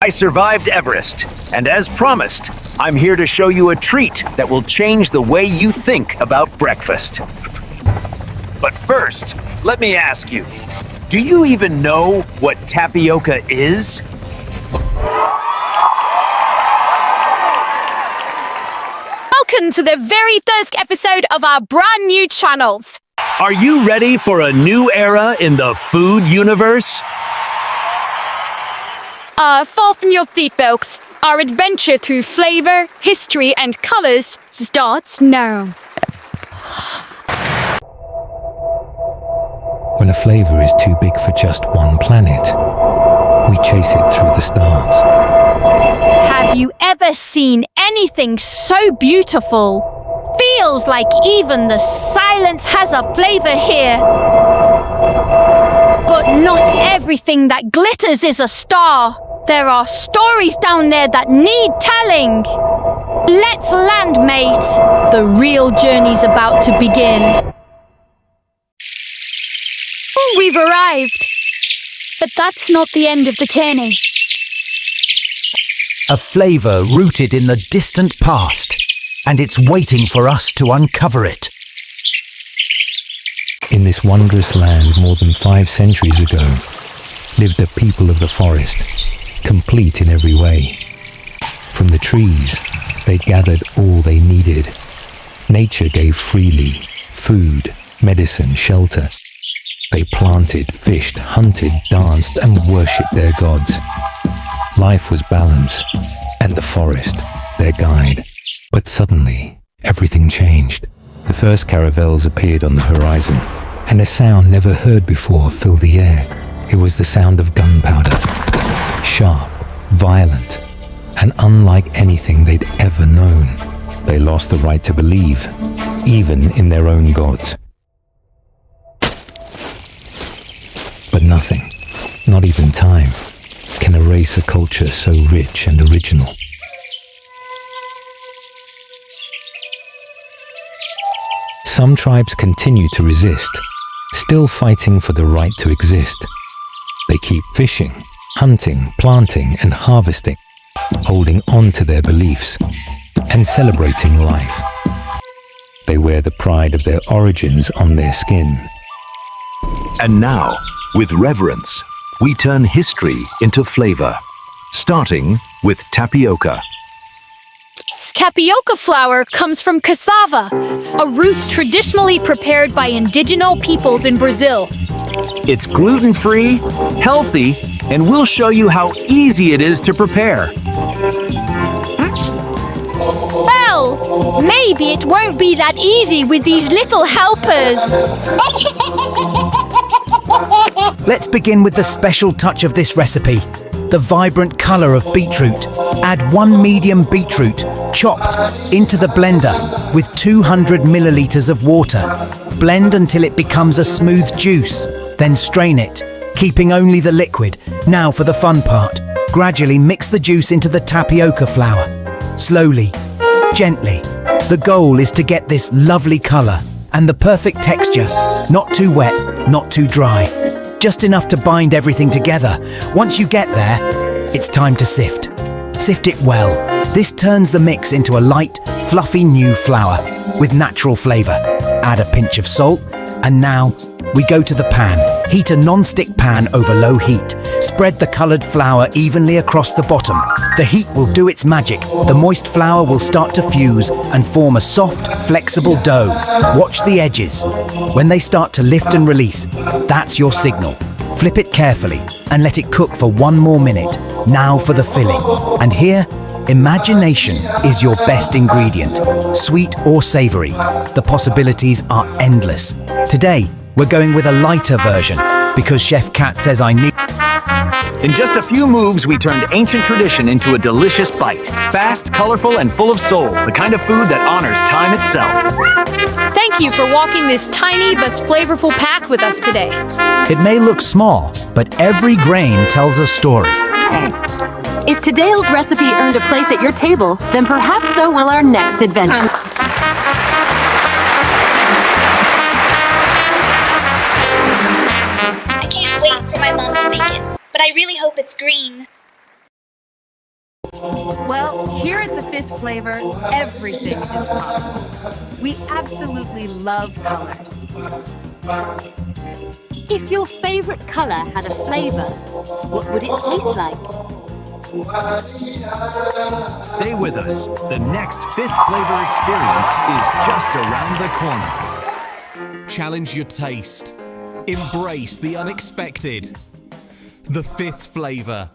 I survived Everest, and as promised, I'm here to show you a treat that will change the way you think about breakfast. But first, let me ask you, do you even know what tapioca is? Welcome to the very first episode of our brand new channels. Are you ready for a new era in the food universe? Fasten your seatbelts. Our adventure through flavor, history, and colors starts now. When a flavor is too big for just one planet, we chase it through the stars. Have you ever seen anything so beautiful? Feels like even the silence has a flavor here. But not everything that glitters is a star. There are stories down there that need telling. Let's land, mate. The real journey's about to begin. We've arrived. But that's not the end of the journey. A flavor rooted in the distant past, and it's waiting for us to uncover it. In this wondrous land more than 5 centuries ago, lived a people of the forest, complete in every way. From the trees, they gathered all they needed. Nature gave freely: food, medicine, shelter. They planted, fished, hunted, danced, and worshipped their gods. Life was balance, and the forest, their guide. But suddenly, everything changed. The first caravels appeared on the horizon, and a sound never heard before filled the air. It was the sound of gunpowder. Sharp, violent, and unlike anything they'd ever known. They lost the right to believe, even in their own gods. But nothing, not even time, can erase a culture so rich and original. Some tribes continue to resist, still fighting for the right to exist. They keep fishing, hunting, planting, and harvesting, holding on to their beliefs and celebrating life. They wear the pride of their origins on their skin. And now, with reverence, we turn history into flavor, starting with tapioca. Tapioca flour comes from cassava, a root traditionally prepared by indigenous peoples in Brazil. It's gluten-free, healthy, and we'll show you how easy it is to prepare. Well, maybe it won't be that easy with these little helpers. Let's begin with the special touch of this recipe, the vibrant color of beetroot. Add 1 medium beetroot, chopped, into the blender with 200 milliliters of water. Blend until it becomes a smooth juice, then strain it, keeping only the liquid. Now for the fun part. Gradually mix the juice into the tapioca flour. Slowly, gently. The goal is to get this lovely color and the perfect texture. Not too wet, not too dry. Just enough to bind everything together. Once you get there, it's time to sift. Sift it well. This turns the mix into a light, fluffy new flour with natural flavor. Add a pinch of salt, and now we go to the pan. Heat a non-stick pan over low heat. Spread the colored flour evenly across the bottom. The heat will do its magic. The moist flour will start to fuse and form a soft, flexible dough. Watch the edges. When they start to lift and release, that's your signal. Flip it carefully and let it cook for 1 more minute. Now for the filling. And here, imagination is your best ingredient. Sweet or savory, the possibilities are endless. Today, we're going with a lighter version because Chef Cat says I need. In just a few moves, we turned ancient tradition into a delicious bite. Fast, colorful, and full of soul, the kind of food that honors time itself. Thank you for walking this tiny but flavorful path with us today. It may look small, but every grain tells a story. If today's recipe earned a place at your table, then perhaps so will our next adventure. I can't wait for my mom to make it, but I really hope it's green. Well, here at the Fifth Flavor, everything is possible. We absolutely love colors. If your favorite color had a flavor, what would it taste like? Stay with us. The next Fifth Flavor experience is just around the corner. Challenge your taste. Embrace the unexpected. The Fifth Flavor.